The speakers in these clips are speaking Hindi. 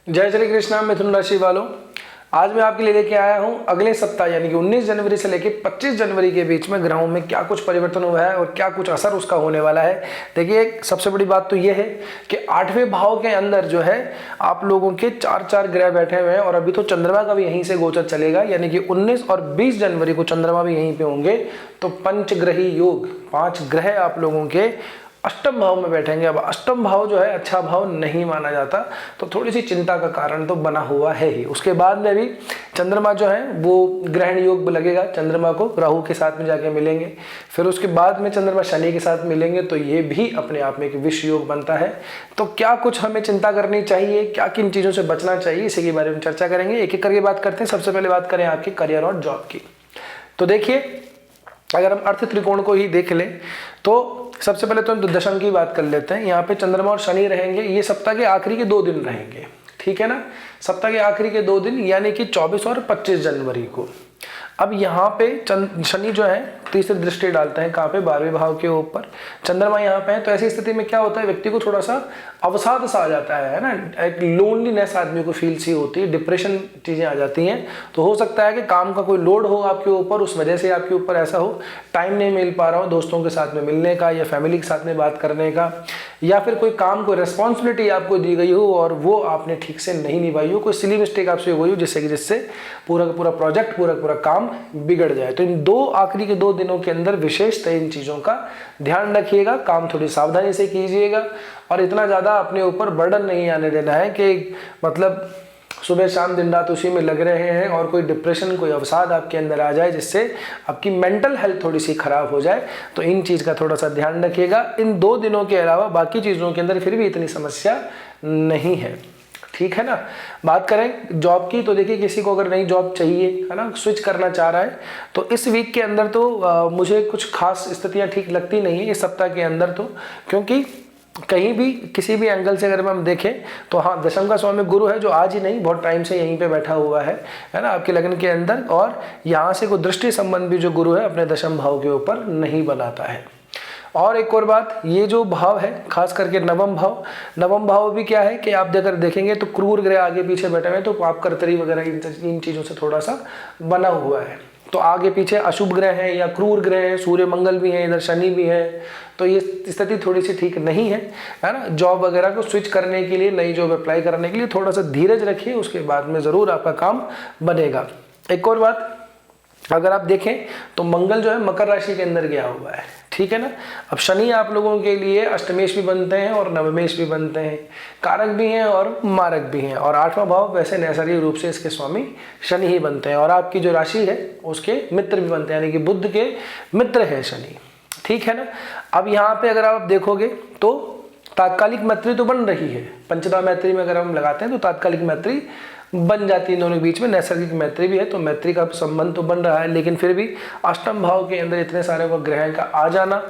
जय श्री कृष्णा मिथुन राशि वालों, आज मैं आपके लिए लेके आया हूं अगले सप्ताह यानी कि 19 जनवरी से लेकर 25 जनवरी के बीच में ग्रहों में क्या कुछ परिवर्तन हुआ है और क्या कुछ असर उसका होने वाला है। देखिए, सबसे बड़ी बात तो यह है कि 8वें भाव के अंदर जो है आप लोगों के चार ग्रह बैठे हुए हैं और अभी तो चंद्रमा का भी यहीं से गोचर चलेगा, यानी कि 19 और 20 जनवरी को चंद्रमा भी यहीं पे होंगे। तो पंचग्रही योग, 5 ग्रह आप लोगों के अष्टम भाव में बैठेंगे। अब अष्टम भाव जो है अच्छा भाव नहीं माना जाता, तो थोड़ी सी चिंता का कारण तो बना हुआ है ही। उसके बाद में भी चंद्रमा जो है वो ग्रहण योग लगेगा, चंद्रमा को राहु के साथ में जाके मिलेंगे, फिर उसके बाद में चंद्रमा शनि के साथ मिलेंगे, तो ये भी अपने आप में एक विष योग बनता है। तो क्या कुछ हमें चिंता करनी चाहिए, क्या किन चीज़ों से बचना चाहिए, इसी के बारे में चर्चा करेंगे। एक एक करके बात करते हैं। सबसे पहले बात करें आपके करियर और जॉब की। तो देखिए, अगर हम अर्थ त्रिकोण को ही देख लें तो सबसे पहले तो हम दशम की बात कर लेते हैं। यहाँ पे चंद्रमा और शनि रहेंगे, ये सप्ताह के आखिरी के 2 दिन रहेंगे, ठीक है ना। सप्ताह के आखिरी के 2 दिन यानी कि 24 और 25 जनवरी को। अब यहाँ पे शनि जो है तीसरी दृष्टि डालते हैं, कहाँ पे, 12वें भाव के ऊपर। चंद्रमा यहाँ पे है, तो ऐसी स्थिति में क्या होता है, व्यक्ति को थोड़ा सा अवसाद सा आ जाता है ना, एक लोनलीनेस आदमी को फील सी होती है, डिप्रेशन चीज़ें आ जाती हैं। तो हो सकता है कि काम का कोई लोड हो आपके ऊपर, उस वजह से आपके ऊपर ऐसा हो, टाइम नहीं मिल पा रहा हो दोस्तों के साथ में मिलने का या फैमिली के साथ में बात करने का, या फिर कोई काम, कोई रिस्पॉन्सिबिलिटी आपको दी गई हो और वो आपने ठीक से नहीं निभाई हो, कोई सिली मिस्टेक आपसे हुई हो जिससे पूरा का पूरा प्रोजेक्ट, पूरा काम बिगड़ जाए। तो इन आखिरी के 2 दिनों के अंदर विशेषतः इन चीज़ों का ध्यान रखिएगा, काम थोड़ी सावधानी से कीजिएगा और इतना ज़्यादा अपने ऊपर बर्डन नहीं आने देना है कि मतलब सुबह शाम दिन रात उसी में लग रहे हैं और कोई डिप्रेशन, कोई अवसाद आपके अंदर आ जाए जिससे आपकी मेंटल हेल्थ थोड़ी सी खराब हो जाए। तो इन चीज़ का थोड़ा सा ध्यान रखिएगा। इन 2 दिनों के अलावा बाकी चीज़ों के अंदर फिर भी इतनी समस्या नहीं है, ठीक है ना। बात करें जॉब की, तो देखिए किसी को अगर नई जॉब चाहिए है ना, स्विच करना चाह रहा है, तो इस वीक के अंदर तो मुझे कुछ खास स्थितियां ठीक लगती नहीं है इस सप्ताह के अंदर, तो क्योंकि कहीं भी किसी भी एंगल से अगर हम देखें तो हाँ, दशम का स्वामी गुरु है जो आज ही नहीं बहुत टाइम से यहीं पे बैठा हुआ है ना आपके लग्न के अंदर, और यहाँ से कोई दृष्टि संबंध भी जो गुरु है अपने दशम भाव के ऊपर नहीं बनाता है। और एक और बात, ये जो भाव है खास करके नवम भाव भी क्या है कि आप अगर देखेंगे तो क्रूर ग्रह आगे पीछे बैठे हुए हैं, तो पाप कर्तरी वगैरह इन चीज़ों से थोड़ा सा बना हुआ है। तो आगे पीछे अशुभ ग्रह हैं या क्रूर ग्रह हैं, सूर्य मंगल भी हैं, इधर शनि भी है, तो ये स्थिति थोड़ी सी ठीक नहीं है ना। जॉब वगैरह को स्विच करने के लिए, नई जॉब अप्लाई करने के लिए थोड़ा सा धीरज रखिए, उसके बाद में ज़रूर आपका काम बनेगा। एक और बात, अगर आप देखें तो मंगल जो है मकर राशि के अंदर गया हुआ है, ठीक है ना। अब शनि आप लोगों के लिए अष्टमेश भी बनते हैं और नवमेश भी बनते हैं, कारक भी हैं और मारक भी हैं, और 8वां भाव वैसे नैसर्गिक रूप से इसके स्वामी शनि ही बनते हैं, और आपकी जो राशि है उसके मित्र भी बनते हैं, यानी कि बुध के मित्र है शनि, ठीक है ना। अब यहाँ पे अगर आप देखोगे तो तात्कालिक मैत्री तो बन रही है, पंचदा मैत्री में अगर हम लगाते हैं तो तात्कालिक मैत्री बन जाती है, दोनों के बीच में नैसर्गिक मैत्री भी है, तो मैत्री का संबंध तो बन रहा है। लेकिन फिर भी अष्टम भाव के अंदर इतने सारे ग्रह का आ जाना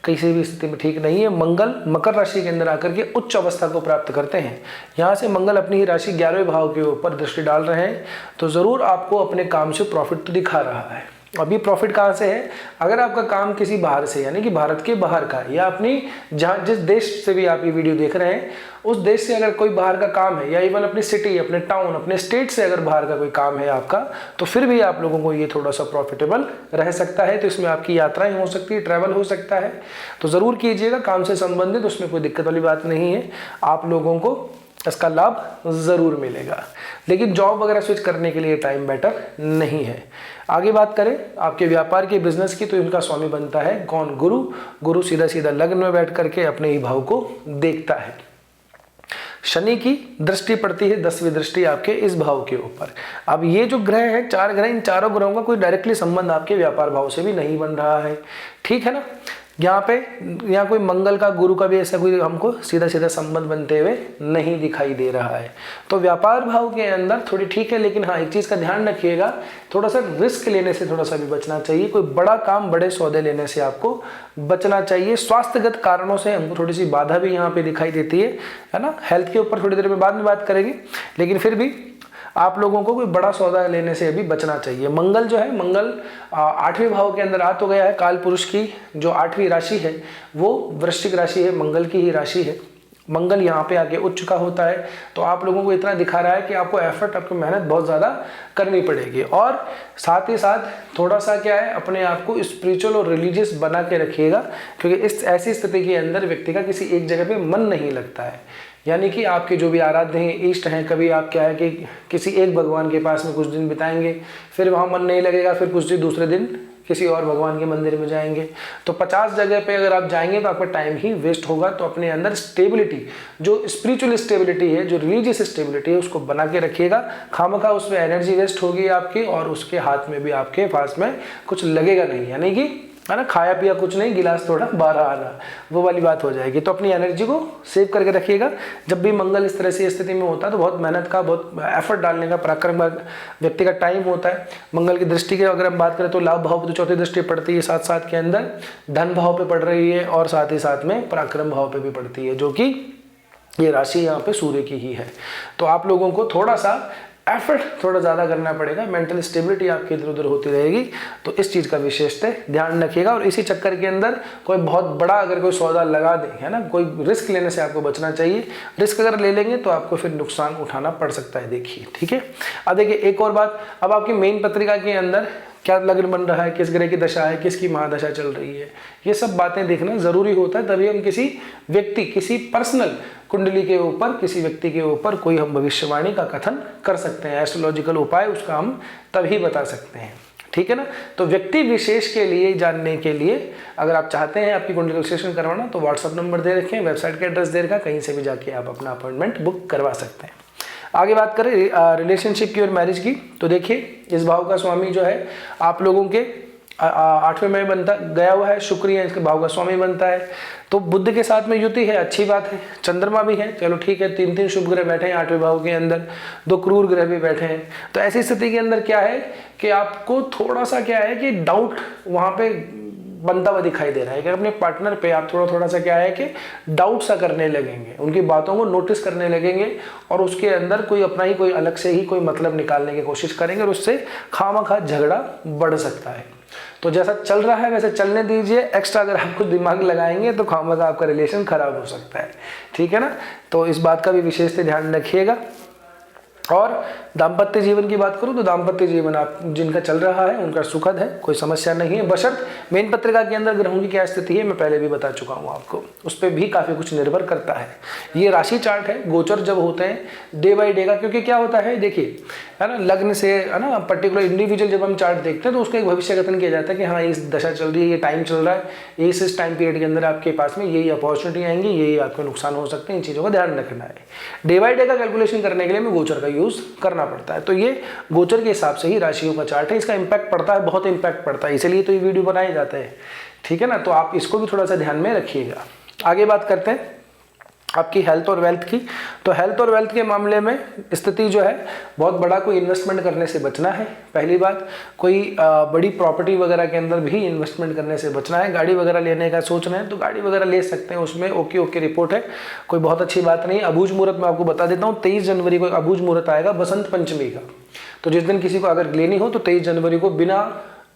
किसी भी स्थिति में ठीक नहीं है। मंगल मकर राशि के अंदर आकर के उच्च अवस्था को प्राप्त करते हैं, यहाँ से मंगल अपनी ही राशि 11वें भाव के ऊपर दृष्टि डाल रहे हैं, तो ज़रूर आपको अपने काम से प्रॉफिट तो दिखा रहा है। अभी प्रॉफिट कहाँ से है, अगर आपका काम किसी बाहर से यानी कि भारत के बाहर का, या अपनी जहाँ जिस देश से भी आप ये वीडियो देख रहे हैं उस देश से अगर कोई बाहर का काम है, या इवन अपनी सिटी, अपने टाउन, अपने स्टेट से अगर बाहर का कोई काम है आपका, तो फिर भी आप लोगों को ये थोड़ा सा प्रॉफिटेबल रह सकता है। तो इसमें आपकी यात्राएं हो सकती है, ट्रैवल हो सकता है, तो ज़रूर कीजिएगा, काम से संबंधित, उसमें कोई दिक्कत वाली बात नहीं है, आप लोगों को इसका लाभ ज़रूर मिलेगा। लेकिन जॉब वगैरह स्विच करने के लिए टाइम बेटर नहीं है। आगे बात करें आपके व्यापार के बिजनेस की, तो इनका स्वामी बनता है कौन, गुरु सीधा लग्न में बैठ करके अपने ही भाव को देखता है। शनि की दृष्टि पड़ती है 10वीं दृष्टि आपके इस भाव के ऊपर। अब ये जो ग्रह है, 4 ग्रह, इन चारों ग्रहों का कोई डायरेक्टली संबंध आपके व्यापार भाव से भी नहीं बन रहा है, ठीक है ना। यहाँ कोई मंगल का, गुरु का भी ऐसा कोई हमको सीधा संबंध बनते हुए नहीं दिखाई दे रहा है। तो व्यापार भाव के अंदर थोड़ी ठीक है, लेकिन हाँ एक चीज़ का ध्यान रखिएगा, थोड़ा सा रिस्क लेने से थोड़ा सा भी बचना चाहिए, कोई बड़ा काम, बड़े सौदे लेने से आपको बचना चाहिए। स्वास्थ्यगत कारणों से हमको थोड़ी सी बाधा भी यहाँ पे दिखाई देती है ना। हेल्थ के ऊपर थोड़ी देर में बाद में बात करेंगे, लेकिन फिर भी आप लोगों को कोई बड़ा सौदा लेने से अभी बचना चाहिए। मंगल जो है, मंगल 8वें भाव के अंदर आ तो गया है, काल पुरुष की जो 8वीं राशि है वो वृश्चिक राशि है, मंगल की ही राशि है, मंगल यहाँ पे आके उच्च का होता है, तो आप लोगों को इतना दिखा रहा है कि आपको एफर्ट, आपको मेहनत बहुत ज़्यादा करनी पड़ेगी। और साथ ही साथ थोड़ा सा क्या है, अपने आप को स्पिरिचुअल और रिलीजियस बना के रखिएगा, क्योंकि इस ऐसी स्थिति के अंदर व्यक्ति का किसी एक जगह पे मन नहीं लगता है। यानी कि आपके जो भी आराध्य हैं, इष्ट हैं, कभी आप क्या है कि किसी एक भगवान के पास में कुछ दिन बिताएंगे, फिर वहाँ मन नहीं लगेगा, फिर कुछ दिन दूसरे दिन किसी और भगवान के मंदिर में जाएंगे। तो 50 जगह पे अगर आप जाएंगे तो आपका टाइम ही वेस्ट होगा। तो अपने अंदर स्टेबिलिटी, जो स्पिरिचुअल स्टेबिलिटी है, जो रिलीजियस स्टेबिलिटी है, उसको बना के रखिएगा। खामखा उसमें एनर्जी वेस्ट होगी आपकी, और उसके हाथ में भी आपके पास में कुछ लगेगा नहीं, यानी कि है ना, खाया पिया कुछ नहीं, गिलास थोड़ा 12 आना, वो वाली बात हो जाएगी। तो अपनी एनर्जी को सेव करके रखिएगा। जब भी मंगल इस तरह से स्थिति में होता है तो बहुत मेहनत का, बहुत एफर्ट डालने का, पराक्रम का व्यक्ति का टाइम होता है। मंगल की दृष्टि की अगर हम बात करें तो लाभ भाव पे तो चौथी दृष्टि पड़ती है, साथ साथ के अंदर धन भाव पे पड़ रही है, और साथ ही साथ में पराक्रम भाव पे भी पड़ती है, जो कि ये राशि यहाँ पे सूर्य की ही है। तो आप लोगों को थोड़ा सा एफर्ट थोड़ा ज़्यादा करना पड़ेगा, मेंटल स्टेबिलिटी आपकी इधर उधर होती रहेगी। तो इस चीज़ का विशेषतः ध्यान रखिएगा। और इसी चक्कर के अंदर कोई बहुत बड़ा अगर कोई सौदा लगा दे, है ना, कोई रिस्क लेने से आपको बचना चाहिए। रिस्क अगर ले लेंगे तो आपको फिर नुकसान उठाना पड़ सकता है, देखिए, ठीक है। अब देखिए एक और बात, अब आपकी मेन पत्रिका के अंदर क्या लग्न बन रहा है, किस ग्रह की दशा है, किसकी महादशा चल रही है, ये सब बातें देखना जरूरी होता है। तभी हम किसी व्यक्ति, किसी पर्सनल कुंडली के ऊपर, किसी व्यक्ति के ऊपर कोई हम भविष्यवाणी का कथन कर सकते हैं। एस्ट्रोलॉजिकल उपाय उसका हम तभी बता सकते हैं, ठीक है ना। तो व्यक्ति विशेष के लिए जानने के लिए अगर आप चाहते हैं आपकी कुंडली विश्लेषण करवाना, तो व्हाट्सअप नंबर दे रखें, वेबसाइट का एड्रेस दे रखा, कहीं से भी जाके आप अपना अपॉइंटमेंट बुक करवा सकते हैं। आगे बात करें रिलेशनशिप की और मैरिज की, तो देखिए इस भाव का स्वामी जो है आप लोगों के 8वें में बनता गया हुआ है, शुक्र है इसके भाव का स्वामी बनता है। तो बुध के साथ में युति है, अच्छी बात है। चंद्रमा भी है, चलो ठीक है, 3 शुभ ग्रह बैठे हैं 8वें भाव के अंदर, 2 क्रूर ग्रह भी बैठे हैं। तो ऐसी स्थिति के अंदर क्या है कि आपको थोड़ा सा क्या है कि डाउट वहां पे बनता हुआ दिखाई दे रहा है कि अपने पार्टनर पे आप थोड़ा सा क्या है कि डाउट सा करने लगेंगे, उनकी बातों को नोटिस करने लगेंगे, और उसके अंदर कोई अपना ही कोई अलग से ही कोई मतलब निकालने की कोशिश करेंगे, और उससे खामखा झगड़ा बढ़ सकता है। तो जैसा चल रहा है वैसे चलने दीजिए। एक्स्ट्रा अगर आप कुछ दिमाग लगाएंगे तो खामखा आपका रिलेशन खराब हो सकता है, ठीक है ना। तो इस बात का भी विशेष से ध्यान रखिएगा। और दाम्पत्य जीवन की बात करूं तो दाम्पत्य जीवन आप जिनका चल रहा है उनका सुखद है, कोई समस्या नहीं है, बशर्त मेन पत्रिका के अंदर ग्रहों की क्या स्थिति है मैं पहले भी बता चुका हूं आपको, उस पर भी काफी कुछ निर्भर करता है। ये राशि चार्ट है, गोचर जब होते हैं डे बाय डे का, क्योंकि क्या होता है देखिए, है ना, लग्न से, है ना, पर्टिकुलर इंडिविजुअल जब हम चार्ट देखते हैं तो उसका एक भविष्य कथन किया जाता है कि हाँ इस दशा चल रही है, ये टाइम चल रहा है, इस टाइम पीरियड के अंदर आपके पास में यही अपॉर्चुनिटी आएंगी, यही आपको नुकसान हो सकते हैं, इन चीज़ों का ध्यान रखना है। डे बाय डे का कैलकुलेशन करने के लिए हमें गोचर का यूज करना पड़ता है। तो ये गोचर के हिसाब से ही राशियों का चार्ट है, इसका इंपैक्ट पड़ता है, बहुत इंपैक्ट पड़ता है, इसलिए तो ये वीडियो बनाए जाते हैं, ठीक है ना। तो आप इसको भी थोड़ा सा ध्यान में रखिएगा। आगे बात करते हैं आपकी हेल्थ और वेल्थ की। तो हेल्थ और वेल्थ के मामले में स्थिति जो है, बहुत बड़ा कोई इन्वेस्टमेंट करने से बचना है। पहली बात, कोई बड़ी प्रॉपर्टी वगैरह के अंदर भी इन्वेस्टमेंट करने से बचना है। गाड़ी वगैरह लेने का सोच रहे हैं तो गाड़ी वगैरह ले सकते हैं, उसमें ओके रिपोर्ट है, कोई बहुत अच्छी बात नहीं। अबूझ मुहूर्त में आपको बता देता हूँ, 23 जनवरी को अबूझ मुहूर्त आएगा बसंत पंचमी का। तो जिस दिन किसी को अगर लेनी हो तो 23 जनवरी को बिना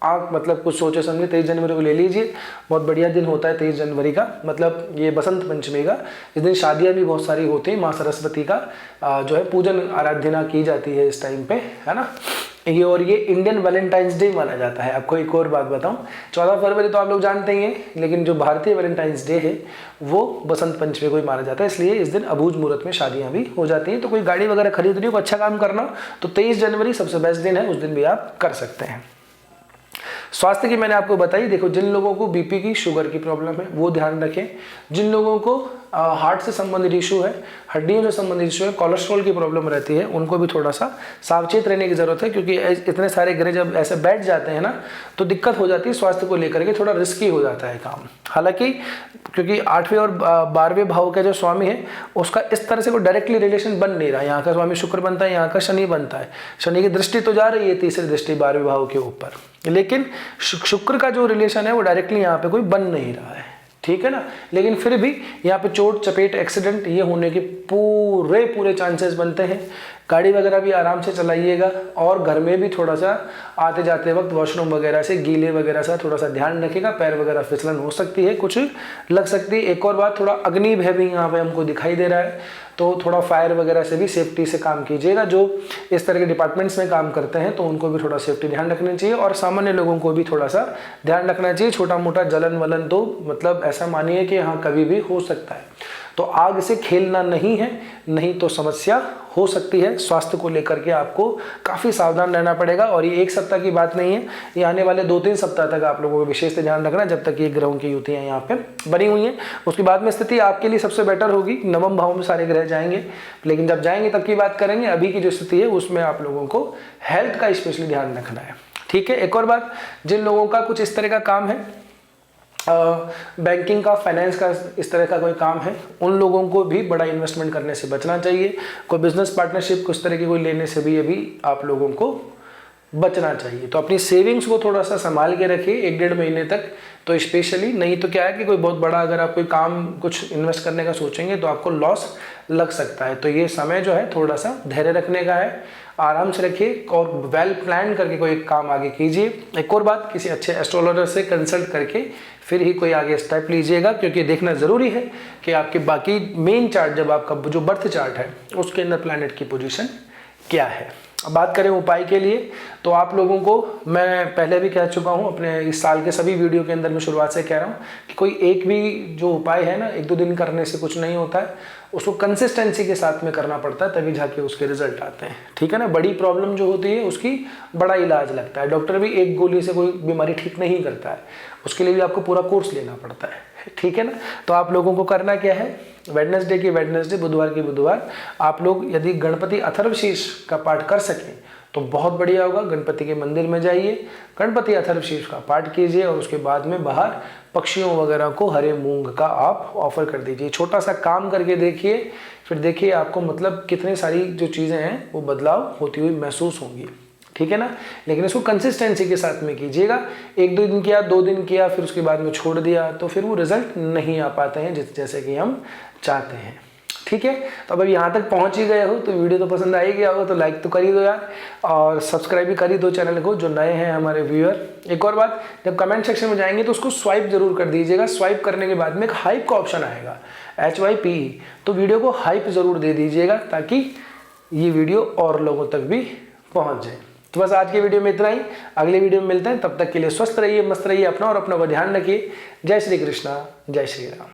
आप मतलब कुछ सोचे समझे 23 जनवरी को ले लीजिए, बहुत बढ़िया दिन होता है 23 जनवरी का, मतलब ये बसंत पंचमी का। इस दिन शादियां भी बहुत सारी होती हैं, माँ सरस्वती का जो है पूजन आराधना की जाती है इस टाइम पे, है ना। ये और ये इंडियन वैलेंटाइंस डे माना जाता है। आपको एक और बात बताऊं, 14 फरवरी तो आप लोग जानते ही हैं, लेकिन जो भारतीय वैलेंटाइंस डे है वो बसंत पंचमी को ही माना जाता है, इसलिए इस दिन अबूझ मुहूर्त में शादियां भी हो जाती हैं। तो कोई गाड़ी वगैरह खरीद रही हो, अच्छा काम करना हो तो 23 जनवरी सबसे बेस्ट दिन है, उस दिन भी आप कर सकते हैं। स्वास्थ्य की मैंने आपको बताई, देखो जिन लोगों को बीपी की, शुगर की प्रॉब्लम है वो ध्यान रखें, जिन लोगों को हार्ट से संबंधित इशू है, हड्डियों से संबंधित इशू है, कोलेस्ट्रॉल की प्रॉब्लम रहती है, उनको भी थोड़ा सा सावचेत रहने की जरूरत है, क्योंकि इतने सारे ग्रह जब ऐसे बैठ जाते हैं ना तो दिक्कत हो जाती है, स्वास्थ्य को लेकर के थोड़ा रिस्की हो जाता है काम। हालांकि क्योंकि 8वें और 12वें भाव का जो स्वामी है उसका इस तरह से कोई डायरेक्टली रिलेशन बन नहीं रहा, यहाँ का स्वामी शुक्र बनता है, यहाँ का शनि बनता है, शनि की दृष्टि तो जा रही है, तीसरी दृष्टि 12वें भाव के ऊपर, लेकिन शुक्र का जो रिलेशन है वो डायरेक्टली यहाँ पे कोई बन नहीं रहा है, ठीक है ना। लेकिन फिर भी यहाँ पे चोट चपेट एक्सीडेंट ये होने के पूरे चांसेस बनते हैं। गाड़ी वगैरह भी आराम से चलाइएगा और घर में भी थोड़ा सा आते जाते वक्त वॉशरूम वगैरह से गीले वगैरह सा थोड़ा सा ध्यान रखिएगा। पैर वगैरह फिसलन हो सकती है, कुछ लग सकती है। एक और बात, थोड़ा अग्नि भय भी यहाँ पे हमको दिखाई दे रहा है, तो थोड़ा फायर वगैरह से भी सेफ्टी से काम कीजिएगा। जो इस तरह के डिपार्टमेंट्स में काम करते हैं तो उनको भी थोड़ा सेफ्टी ध्यान रखना चाहिए और सामान्य लोगों को भी थोड़ा सा ध्यान रखना चाहिए। छोटा मोटा जलन वलन तो मतलब ऐसा मानिए कि हाँ कभी भी हो सकता है, तो आग से खेलना नहीं है, नहीं तो समस्या हो सकती है। स्वास्थ्य को लेकर के आपको काफ़ी सावधान रहना पड़ेगा। और ये एक सप्ताह की बात नहीं है, ये आने वाले 2-3 सप्ताह तक आप लोगों को विशेष ध्यान रखना, जब तक ये ग्रहों की युतियाँ यहाँ पे बनी हुई हैं। उसके बाद में स्थिति आपके लिए सबसे बेटर होगी, नवम भाव में सारे ग्रह जाएंगे, लेकिन जब जाएंगे तब की बात करेंगे। अभी की जो स्थिति है उसमें आप लोगों को हेल्थ का स्पेशली ध्यान रखना है, ठीक है। एक और बात, जिन लोगों का कुछ इस तरह का काम है, बैंकिंग का, फाइनेंस का, इस तरह का कोई काम है, उन लोगों को भी बड़ा इन्वेस्टमेंट करने से बचना चाहिए। कोई बिजनेस पार्टनरशिप कुछ तरह की कोई लेने से भी अभी आप लोगों को बचना चाहिए। तो अपनी सेविंग्स को थोड़ा सा संभाल के रखिए 1-1.5 महीने तक, तो स्पेशली। नहीं तो क्या है कि कोई बहुत बड़ा अगर आप कोई काम कुछ इन्वेस्ट करने का सोचेंगे तो आपको लॉस लग सकता है। तो ये समय जो है थोड़ा सा धैर्य रखने का है, आराम से रखिए और वेल प्लान करके कोई काम आगे कीजिए। एक और बात, किसी अच्छे एस्ट्रोलॉजर से कंसल्ट करके फिर ही कोई आगे स्टेप लीजिएगा, क्योंकि देखना ज़रूरी है कि आपके बाकी मेन चार्ट, जब आपका जो बर्थ चार्ट है उसके अंदर प्लैनेट की पोजीशन क्या है। अब बात करें उपाय के लिए, तो आप लोगों को मैं पहले भी कह चुका हूँ, अपने इस साल के सभी वीडियो के अंदर मैं शुरुआत से कह रहा हूँ कि कोई एक भी जो उपाय है ना 1-2 दिन करने से कुछ नहीं होता है, उसको कंसिस्टेंसी के साथ में करना पड़ता है, तभी जाके उसके रिजल्ट आते हैं, ठीक है ना। बड़ी प्रॉब्लम जो होती है उसकी बड़ा इलाज लगता है, डॉक्टर भी एक गोली से कोई बीमारी ठीक नहीं करता है, उसके लिए भी आपको पूरा कोर्स लेना पड़ता है, ठीक है ना। तो आप लोगों को करना क्या है, वेडनेसडे की वेडनेसडे, बुधवार की बुधवार, आप लोग यदि गणपति अथर्वशीर्ष का पाठ कर सकें तो बहुत बढ़िया होगा। गणपति के मंदिर में जाइए, गणपति अथर्वशीर्ष का पाठ कीजिए और उसके बाद में बाहर पक्षियों वगैरह को हरे मूंग का आप ऑफर कर दीजिए। छोटा सा काम करके देखिए, फिर देखिए आपको मतलब कितनी सारी जो चीज़ें हैं वो बदलाव होती हुई महसूस होंगी, ठीक है ना। लेकिन इसको कंसिस्टेंसी के साथ में कीजिएगा। 1-2 दिन किया, 2 दिन किया, फिर उसके बाद में छोड़ दिया तो फिर वो रिजल्ट नहीं आ पाते हैं जैसे कि हम चाहते हैं, ठीक है। तो अब यहाँ तक पहुँच ही गए हो तो वीडियो तो पसंद आई गया होगा तो लाइक तो कर ही दो यार, और सब्सक्राइब भी कर ही दो चैनल को जो नए हैं हमारे व्यूअर। एक और बात, जब कमेंट सेक्शन में जाएंगे तो उसको स्वाइप जरूर कर दीजिएगा। स्वाइप करने के बाद में एक हाइप का ऑप्शन आएगा, HYPE, तो वीडियो को हाइप जरूर दे दीजिएगा ताकि ये वीडियो और लोगों तक भी पहुँच जाए। तो बस आज के वीडियो में इतना ही, अगले वीडियो में मिलते हैं, तब तक के लिए स्वस्थ रहिए, मस्त रहिए, अपना और अपनों का ध्यान रखिए। जय श्री कृष्णा, जय श्री राम।